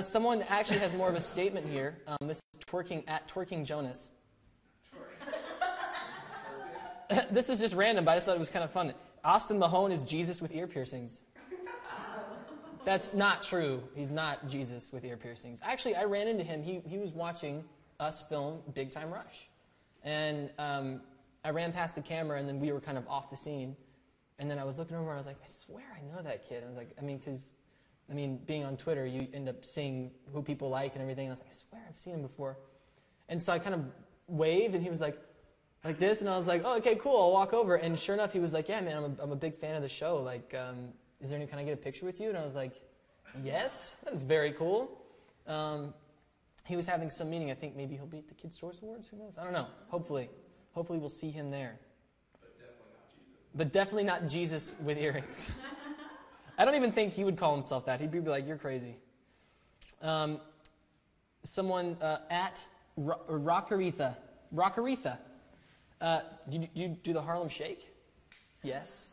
Someone actually has more of a statement here. This is Twerking Jonas. This is just random, but I just thought it was kind of fun. Austin Mahone is Jesus with ear piercings. That's not true. He's not Jesus with ear piercings. Actually, I ran into him. He was watching us film Big Time Rush. And I ran past the camera, and then we were kind of off the scene. And then I was looking over, and I was like, I swear I know that kid. And I was like, being on Twitter, you end up seeing who people like and everything. And I was like, I swear I've seen him before. And so I kind of waved, and he was like this. And I was like, oh, okay, cool, I'll walk over. And sure enough, he was like, yeah, man, I'm a big fan of the show. Like, is there any, can I get a picture with you? And I was like, yes, that was very cool. He was having some meeting. I think maybe he'll be at the Kids' Choice Awards. Who knows? I don't know. Hopefully we'll see him there. But definitely not Jesus with earrings. I don't even think he would call himself that. He'd be like, you're crazy. Someone at Rockaretha. Did you do the Harlem Shake? Yes.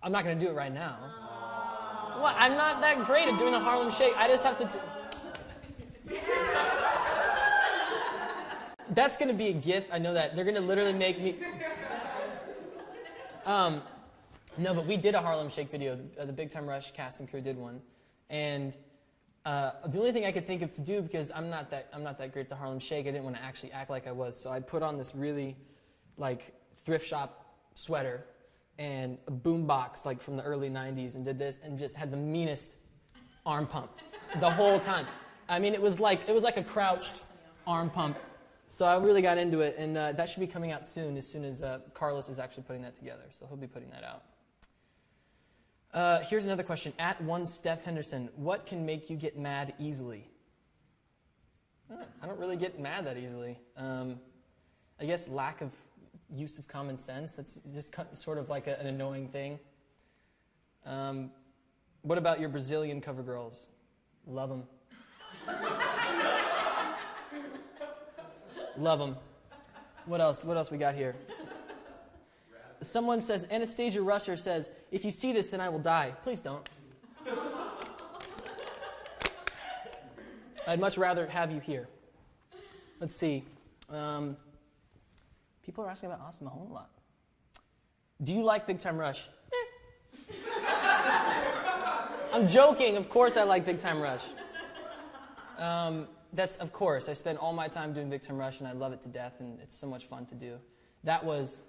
I'm not going to do it right now. What? I'm not that great at doing the Harlem Shake. I just have to... That's going to be a GIF. I know that. They're going to literally make me... No, but we did a Harlem Shake video. The Big Time Rush cast and crew did one. And the only thing I could think of to do, because I'm not that great at the Harlem Shake, I didn't want to actually act like I was, so I put on this really, thrift shop sweater and a boombox, from the early 90s, and did this, and just had the meanest arm pump the whole time. I mean, it was like a crouched arm pump. So I really got into it, and that should be coming out soon as Carlos is actually putting that together. So he'll be putting that out. Here's another question. At one Steph Henderson, what can make you get mad easily? I don't really get mad that easily. I guess lack of use of common sense. That's just sort of like an annoying thing. What about your Brazilian cover girls? Love them. Love them. What else? What else we got here? Someone says, Anastasia Russer says, if you see this, then I will die. Please don't. I'd much rather have you here. Let's see. People are asking about Austin Mahone a lot. Do you like Big Time Rush? I'm joking. Of course I like Big Time Rush. That's, of course. I spend all my time doing Big Time Rush, and I love it to death, and it's so much fun to do. That was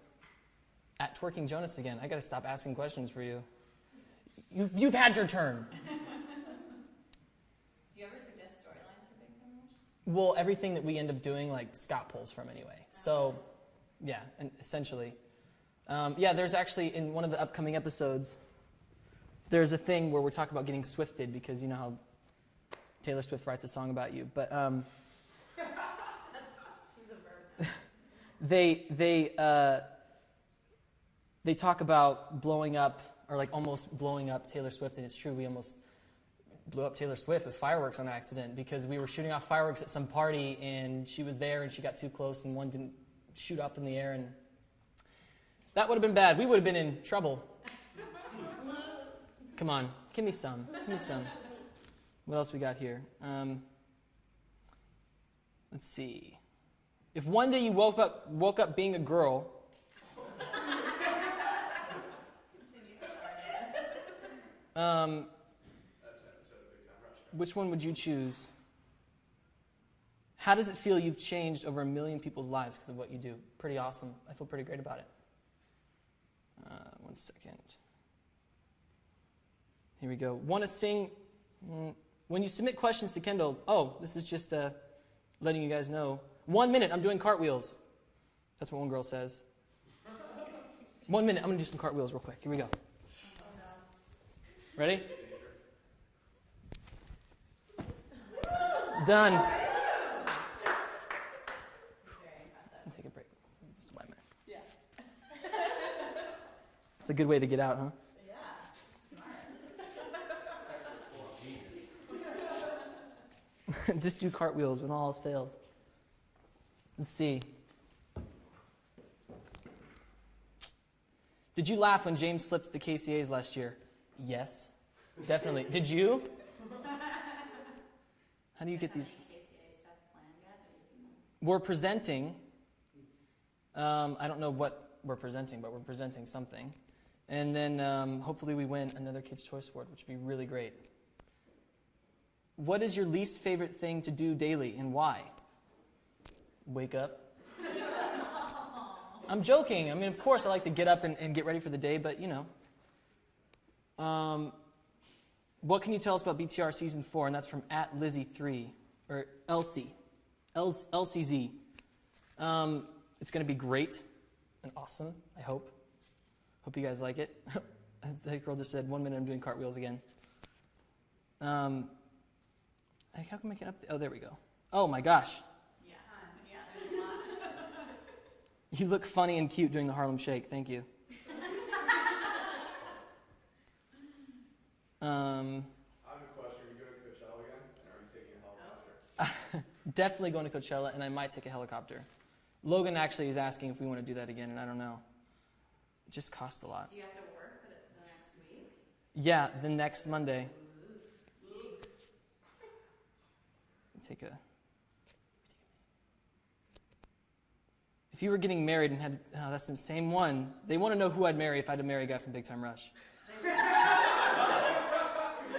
at Twerking Jonas again. I got to stop asking questions for you. You've had your turn. Do you ever suggest storylines for Big Time Rush? Well, everything that we end up doing, Scott pulls from anyway. So, yeah, and essentially. There's actually, in one of the upcoming episodes, there's a thing where we're talking about getting swifted, because you know how Taylor Swift writes a song about you. But She's a verb. they talk about blowing up, or almost blowing up Taylor Swift, and it's true, we almost blew up Taylor Swift with fireworks on accident, because we were shooting off fireworks at some party, and she was there, and she got too close, and one didn't shoot up in the air, and that would have been bad. We would have been in trouble. Come on, give me some. What else we got here? Let's see. If one day you woke up being a girl, which one would you choose? How does it feel you've changed over 1 million people's lives because of what you do? Pretty awesome. I feel pretty great about it. 1 second. Here we go. Want to sing? When you submit questions to Kendall, this is just letting you guys know. 1 minute, I'm doing cartwheels. That's what one girl says. 1 minute, I'm going to do some cartwheels real quick. Here we go. Ready? Done. I'll take a break. Just 1 minute. Yeah. It's a good way to get out, huh? Just do cartwheels when all else fails. Let's see. Did you laugh when James slipped the KCAs last year? Yes, definitely. Did you? How do you get these? Any KCA stuff planned yet that you can... We're presenting. I don't know what we're presenting, but we're presenting something. And then hopefully we win another Kids' Choice Award, which would be really great. What is your least favorite thing to do daily and why? Wake up. I'm joking. I mean, of course, I like to get up and get ready for the day, but, you know. What can you tell us about BTR Season 4? And that's from @Lizzie3, or Elsie. LCZ. It's going to be great and awesome, I hope. Hope you guys like it. That girl just said, 1 minute I'm doing cartwheels again. How come I can up? Oh, there we go. Oh, my gosh. Yeah, there's a lot. You look funny and cute doing the Harlem Shake. Thank you. I have a question. Are you going to Coachella again, and are you taking a helicopter? Definitely going to Coachella, and I might take a helicopter. Logan actually is asking if we want to do that again, and I don't know. It just costs a lot. Do you have to work for the next week? Yeah, the next Monday. Take a... If you were getting married and had... Oh, that's the same one. They want to know who I'd marry if I had to marry a guy from Big Time Rush.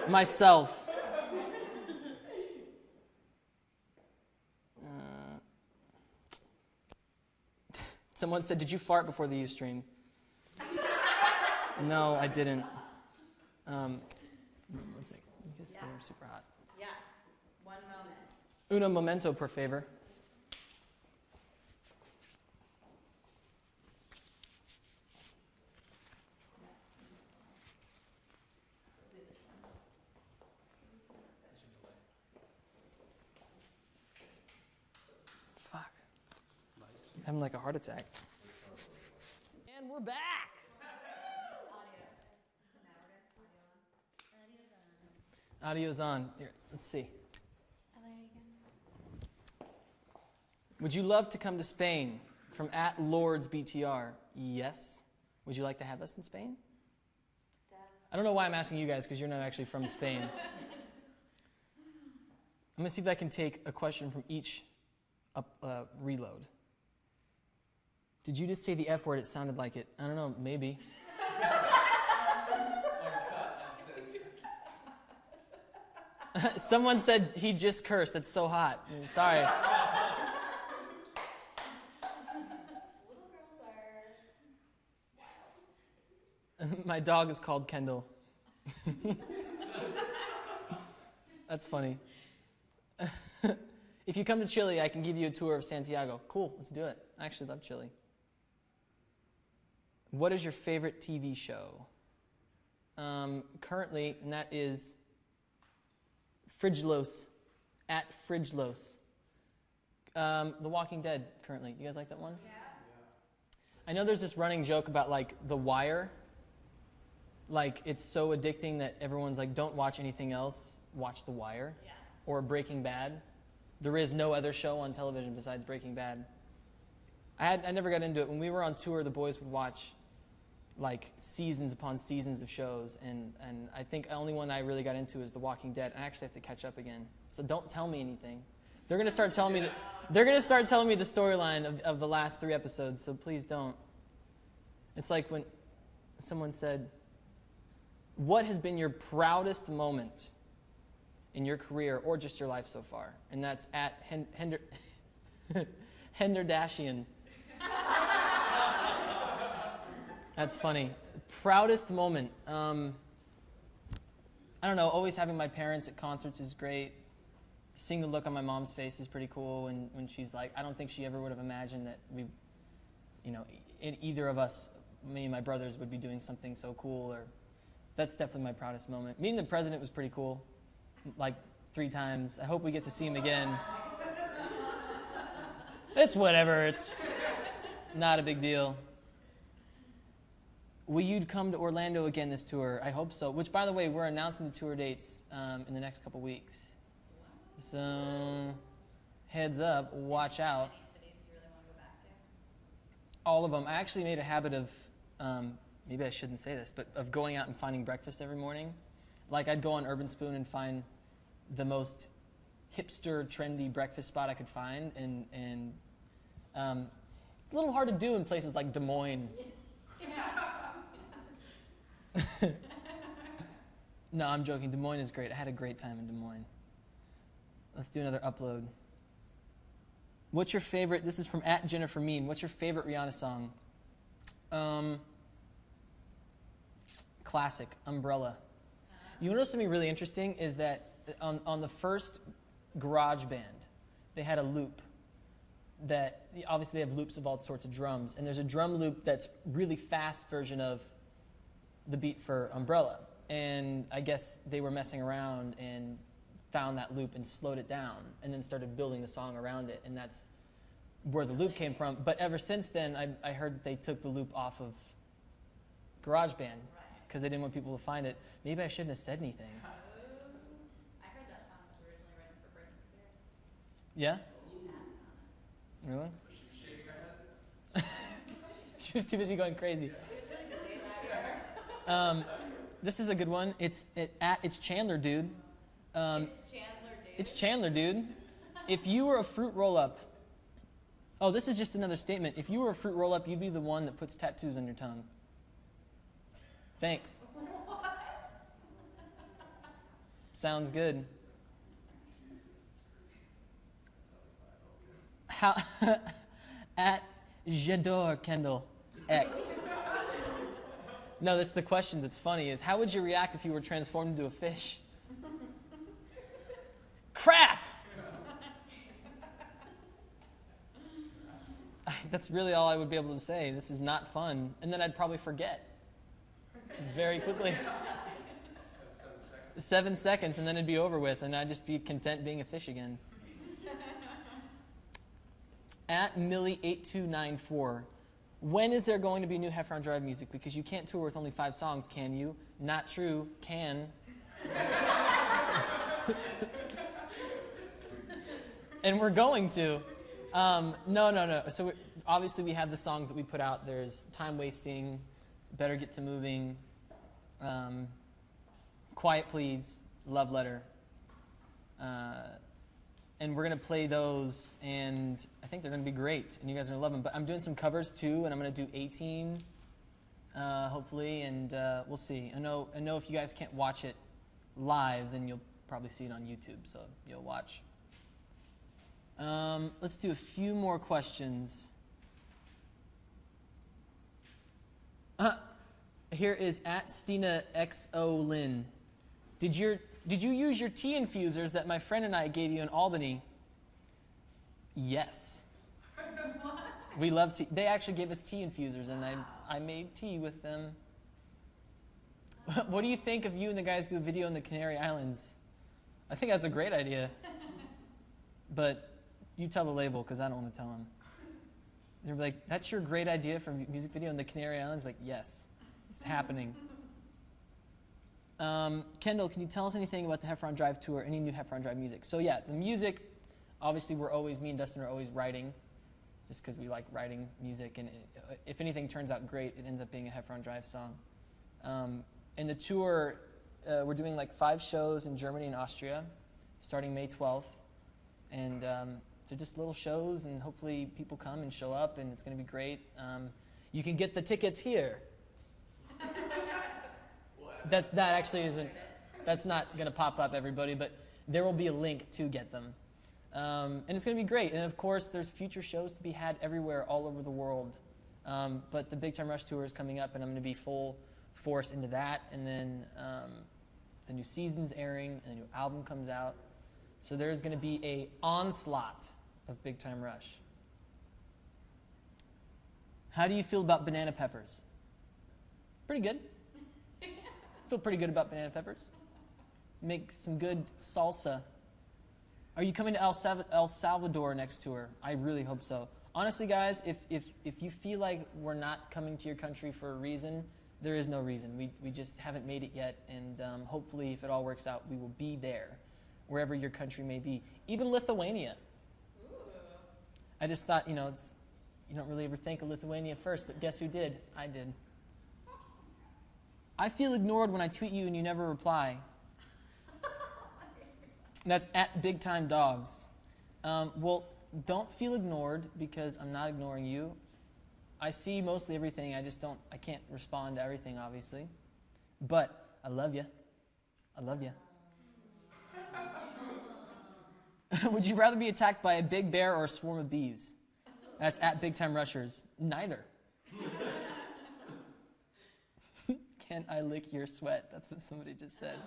Myself. Someone said, did you fart before the Ustream? No, I didn't. One second. It's super hot. Yeah, one moment. Uno momento, por favor. Fuck. I'm having like a heart attack. And we're back. Audio's on. Here, let's see. Would you love to come to Spain? From @LordsBTR. Yes. Would you like to have us in Spain? I don't know why I'm asking you guys, because you're not actually from Spain. I'm going to see if I can take a question from each reload. Did you just say the F word? It sounded like it. I don't know, maybe. Someone said he just cursed. That's so hot. I'm sorry. My dog is called Kendall. That's funny. If you come to Chile, I can give you a tour of Santiago. Cool, let's do it. I actually love Chile. What is your favorite TV show? Currently, and that is Fridgelos, @Fridgelos. The Walking Dead, currently. You guys like that one? Yeah. I know there's this running joke about, like, The Wire. Like, it's so addicting that everyone's like, don't watch anything else, watch The Wire. Yeah. Or Breaking Bad. There is no other show on television besides Breaking Bad. I never got into it. When we were on tour, the boys would watch, like, seasons upon seasons of shows, and I think the only one I really got into is The Walking Dead. I actually have to catch up again. So don't tell me anything. They're going to start telling me the storyline of the last 3 episodes, so please don't. It's like when someone said, what has been your proudest moment in your career or just your life so far? And that's @Henderdashian. That's funny. Proudest moment. I don't know. Always having my parents at concerts is great. Seeing the look on my mom's face is pretty cool. And when she's like, I don't think she ever would have imagined that we, either of us, me and my brothers, would be doing something so cool. Or that's definitely my proudest moment. Meeting the president was pretty cool. Like 3 times. I hope we get to see him again. It's whatever. It's not a big deal. Will you come to Orlando again this tour? I hope so. Which, by the way, we're announcing the tour dates in the next couple weeks. So, heads up, watch out. Any cities you really want to go back to? All of them. I actually made a habit of, maybe I shouldn't say this, but of going out and finding breakfast every morning. Like, I'd go on Urban Spoon and find the most hipster, trendy breakfast spot I could find, and it's a little hard to do in places like Des Moines. No, I'm joking. Des Moines is great. I had a great time in Des Moines. Let's do another upload. What's your favorite? This is from @JenniferMean. What's your favorite Rihanna song? Classic, Umbrella. You know something really interesting is that on the first GarageBand, they had a loop that, obviously they have loops of all sorts of drums, and there's a drum loop that's really fast version of the beat for Umbrella. And I guess they were messing around and found that loop and slowed it down and then started building the song around it, and that's where the loop came from. But ever since then, I heard that they took the loop off of GarageBand because they didn't want people to find it. Maybe I shouldn't have said anything. I heard that song was originally written for Britney Spears. Yeah? She passed on it. Really? Was she shaking her head? She was too busy going crazy. She was really busy that year. This is a good one. It's Chandler, dude. It's Chandler, dude. If you were a fruit roll-up, oh, this is just another statement. If you were a fruit roll-up, you'd be the one that puts tattoos on your tongue. Thanks. What? Sounds good. How @J'adore Kendall X. No, that's the question that's funny is, how would you react if you were transformed into a fish? Crap! That's really all I would be able to say. This is not fun. And then I'd probably forget very quickly. 7 seconds, and then it'd be over with, and I'd just be content being a fish again. @Millie8294. When is there going to be new Heffron Drive music? Because you can't tour with only 5 songs, can you? Not true. Can. And we're going to. No. So obviously we have the songs that we put out. There's Time Wasting, Better Get to Moving, Quiet Please, Love Letter. And we're going to play those, and I think they're going to be great, and you guys are going to love them. But I'm doing some covers, too, and I'm going to do 18, hopefully, and we'll see. I know if you guys can't watch it live, then you'll probably see it on YouTube, so you'll watch. Let's do a few more questions. Here is @StinaXOLyn. Did you use your tea infusers that my friend and I gave you in Albany? Yes. We love tea. They actually gave us tea infusers, and I made tea with them. What do you think of you and the guys do a video in the Canary Islands? I think that's a great idea. But you tell the label, because I don't want to tell them. They're like, that's your great idea for a music video in the Canary Islands? I'm like, yes, it's happening. Kendall, can you tell us anything about the Heffron Drive tour, any new Heffron Drive music? So yeah, the music, obviously me and Dustin are always writing, just because we like writing music, and if anything turns out great, it ends up being a Heffron Drive song. And the tour, we're doing like 5 shows in Germany and Austria, starting May 12th, and so just little shows, and hopefully people come and show up, and it's going to be great. You can get the tickets here. That actually isn't, that's not going to pop up, everybody, but there will be a link to get them. And it's going to be great. And of course, there's future shows to be had everywhere, all over the world. But the Big Time Rush tour is coming up, and I'm going to be full force into that. And then the new season's airing, and the new album comes out. So there's going to be a onslaught of Big Time Rush. How do you feel about banana peppers? Pretty good. Feel pretty good about banana peppers. Make some good salsa. Are you coming to El Salvador next tour? I really hope so. Honestly, guys, if you feel like we're not coming to your country for a reason, there is no reason. We just haven't made it yet, and hopefully, if it all works out, we will be there, wherever your country may be. Even Lithuania. Ooh. I just thought, you don't really ever think of Lithuania first, but guess who did? I did. I feel ignored when I tweet you and you never reply. That's at Big Time Dogs. Well, don't feel ignored because I'm not ignoring you. I see mostly everything. I can't respond to everything, obviously. But I love you. I love you. Would you rather be attacked by a big bear or a swarm of bees? That's at Big Time Rushers. Neither. Can I lick your sweat? That's what somebody just said.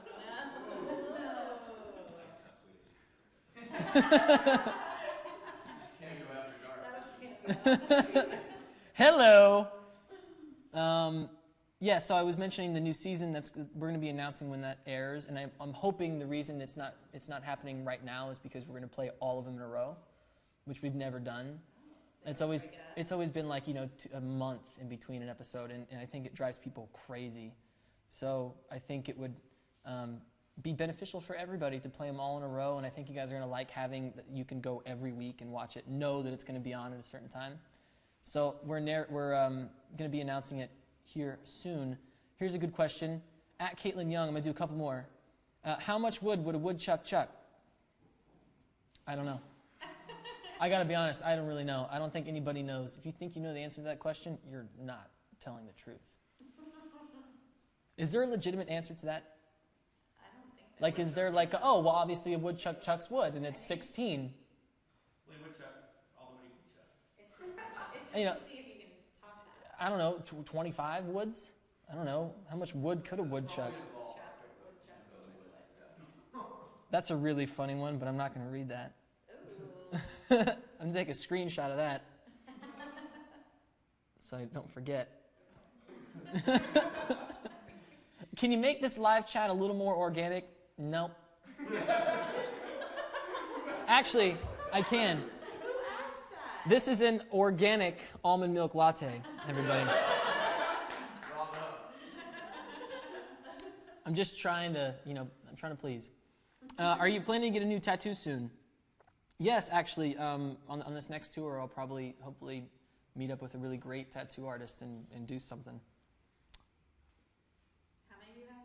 Hello. Yeah, so I was mentioning the new season we're going to be announcing when that airs, and I'm hoping the reason it's not happening right now is because we're going to play all of them in a row, which we've never done. It's always been like a month in between an episode, and I think it drives people crazy. So I think it would be beneficial for everybody to play them all in a row, and I think you guys are going to like having that you can go every week and watch it, know that it's going to be on at a certain time. So we're going to be announcing it here soon. Here's a good question. At Caitlin Young, I'm going to do a couple more. How much wood would a woodchuck chuck? I don't know. I got to be honest, I don't really know. I don't think anybody knows. If you think you know the answer to that question, you're not telling the truth. Is there a legitimate answer to that? I don't think Like, is there like, obviously a woodchuck chucks wood, and it's 16. Well, woodchuck all the way you can chuck. it's just to see if you can talk that. I don't know, 25 woods? I don't know. How much wood could a woodchuck? That's a really funny one, but I'm not going to read that. I'm going to take a screenshot of that so I don't forget. Can you make this live chat a little more organic? Nope. Actually, I can. Who asked that? This is an organic almond milk latte, everybody. I'm just trying to, I'm trying to please. Are you planning to get a new tattoo soon? Yes, actually, on this next tour, I'll probably, hopefully, meet up with a really great tattoo artist and do something. How many do you have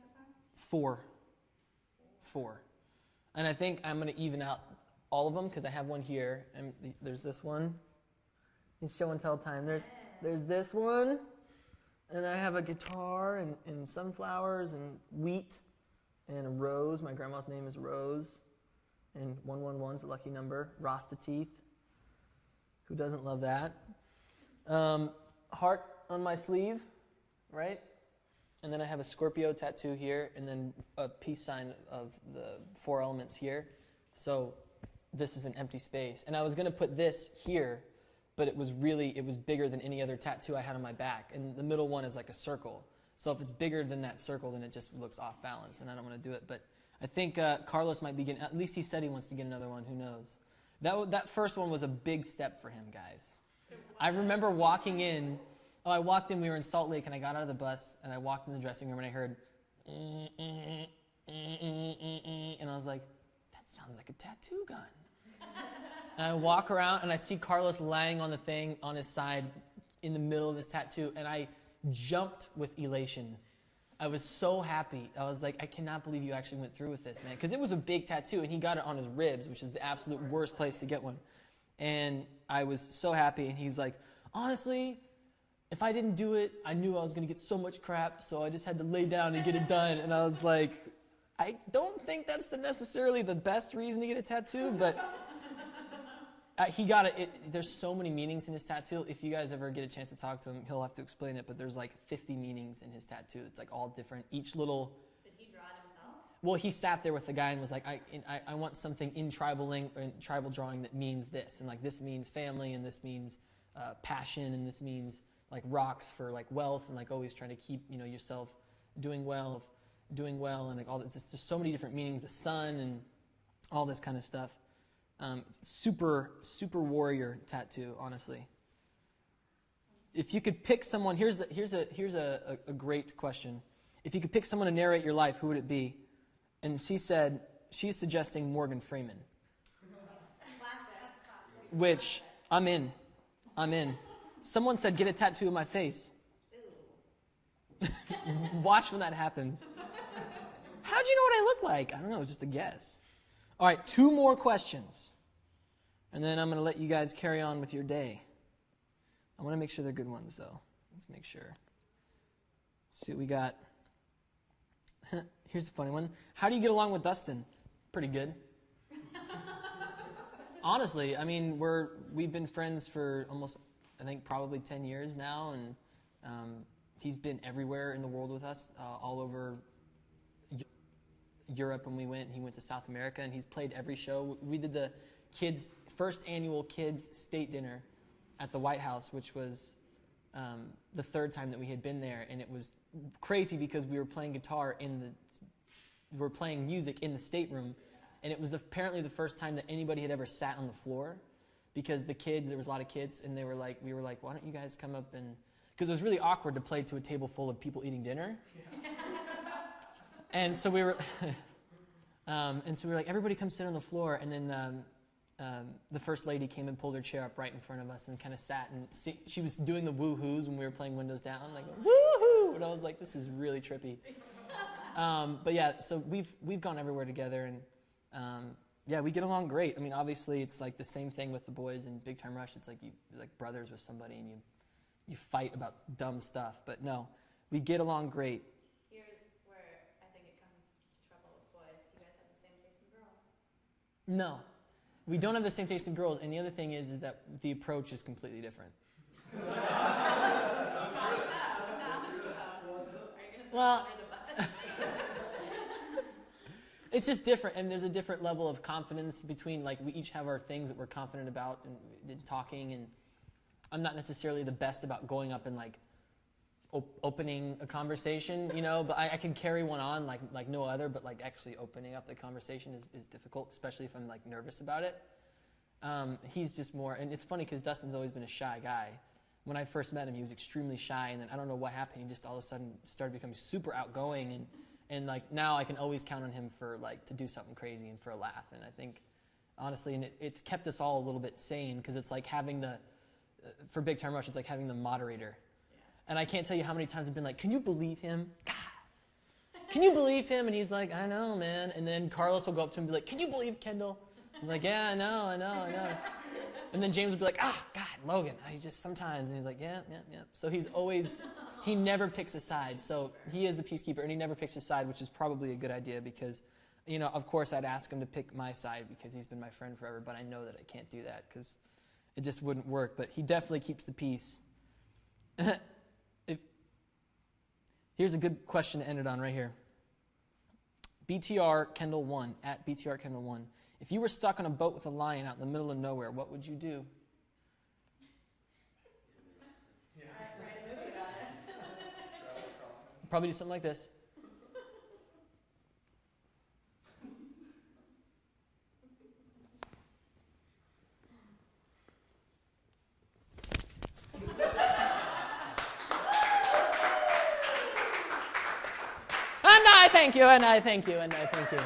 so far? 4. And I think I'm going to even out all of them because I have one here. And there's this one. It's show and tell time. There's this one. And I have a guitar and sunflowers and wheat and a rose. My grandma's name is Rose. And 111's a lucky number. Rasta teeth. Who doesn't love that? Heart on my sleeve, right? And then I have a Scorpio tattoo here, and then a peace sign of the 4 elements here. So this is an empty space. And I was going to put this here, but it was bigger than any other tattoo I had on my back. And the middle one is like a circle. So if it's bigger than that circle, then it just looks off balance, and I don't want to do it. But I think Carlos might be getting, at least he said he wants to get another one. Who knows? That first one was a big step for him, guys. I remember walking in. I walked in, we were in Salt Lake, and I got out of the bus, and I walked in the dressing room, and I heard, and I was like, that sounds like a tattoo gun. And I walk around, and I see Carlos laying on the thing on his side in the middle of his tattoo, and I jumped with elation. I was so happy. I was like, I cannot believe you actually went through with this, man. Because it was a big tattoo, and he got it on his ribs, which is the absolute worst place to get one. And I was so happy, and he's like, honestly, if I didn't do it, I knew I was going to get so much crap, so I just had to lay down and get it done. And I was like, I don't think that's necessarily the best reason to get a tattoo, but he got it. There's so many meanings in his tattoo. If you guys ever get a chance to talk to him, he'll have to explain it, but there's like 50 meanings in his tattoo. It's like all different. Each little... Did he draw it himself? Well, he sat there with the guy and was like, I want something in tribal drawing that means this. And like this means family, and this means passion, and this means like rocks for like wealth, and like always trying to keep yourself doing well, and like all that. There's just so many different meanings. The sun and all this kind of stuff. Super warrior tattoo, honestly. If you could pick someone, here's a great question. If you could pick someone to narrate your life, who would it be? And she said she's suggesting Morgan Freeman. Which I'm in. Someone said get a tattoo of my face. Watch when that happens. How'd you know what I look like? I don't know. It was just a guess. All right, 2 more questions. And then I'm going to let you guys carry on with your day. I want to make sure they're good ones, though. Let's make sure. Let's see what we got. Here's a funny one. How do you get along with Dustin? Pretty good. Honestly, I mean, we've been friends for almost, I think, probably 10 years now, and he's been everywhere in the world with us, all over Europe when we went. He went to South America, and he's played every show. We did the first annual kids state dinner at the White House, which was the 3rd time that we had been there, and it was crazy because we were playing guitar we were playing music in the stateroom, and it was apparently the first time that anybody had ever sat on the floor, because there was a lot of kids, and we were like, why don't you guys come up and, because it was really awkward to play to a table full of people eating dinner. Yeah. And so we were like, everybody come sit on the floor, and then the first lady came and pulled her chair up right in front of us and kind of sat, and she was doing the woo-hoos when we were playing Windows Down, like, woo-hoo! And I was like, this is really trippy. But yeah, so we've gone everywhere together, and yeah, we get along great. I mean, obviously, it's like the same thing with the boys in Big Time Rush. It's like you're like brothers with somebody, and you fight about dumb stuff. But no, we get along great. Here's where I think it comes to trouble with boys. Do you guys have the same taste in girls? No, we don't have the same taste in girls. And the other thing is that the approach is completely different. Well, it's just different, and there's a different level of confidence between, like, we each have our things that we're confident about and talking, and I'm not necessarily the best about going up and, like, opening a conversation, you know, but I can carry one on like no other, but, like, actually opening up the conversation is difficult, especially if I'm, like, nervous about it. He's just more, and it's funny because Dustin's always been a shy guy. When I first met him, he was extremely shy, and then I don't know what happened. He just all of a sudden started becoming super outgoing, and like now I can always count on him for, like, to do something crazy and for a laugh. And I think, honestly, and it's kept us all a little bit sane, because it's like having for Big Time Rush, it's like having the moderator. Yeah. And I can't tell you how many times I've been like, can you believe him? God, can you believe him? And he's like, I know, man. And then Carlos will go up to him and be like, can you believe Kendall? I'm like, yeah, I know. And then James would be like, God, Logan. He's just sometimes. And he's like, yeah. So he never picks a side. So he is the peacekeeper, and he never picks a side, which is probably a good idea because, you know, of course I'd ask him to pick my side because he's been my friend forever, but I know that I can't do that because it just wouldn't work. But he definitely keeps the peace. Here's a good question to end it on right here. BTR Kendall 1, at BTR Kendall 1. If you were stuck on a boat with a lion out in the middle of nowhere, what would you do? Probably do something like this. And I thank you, and I thank you, and I thank you.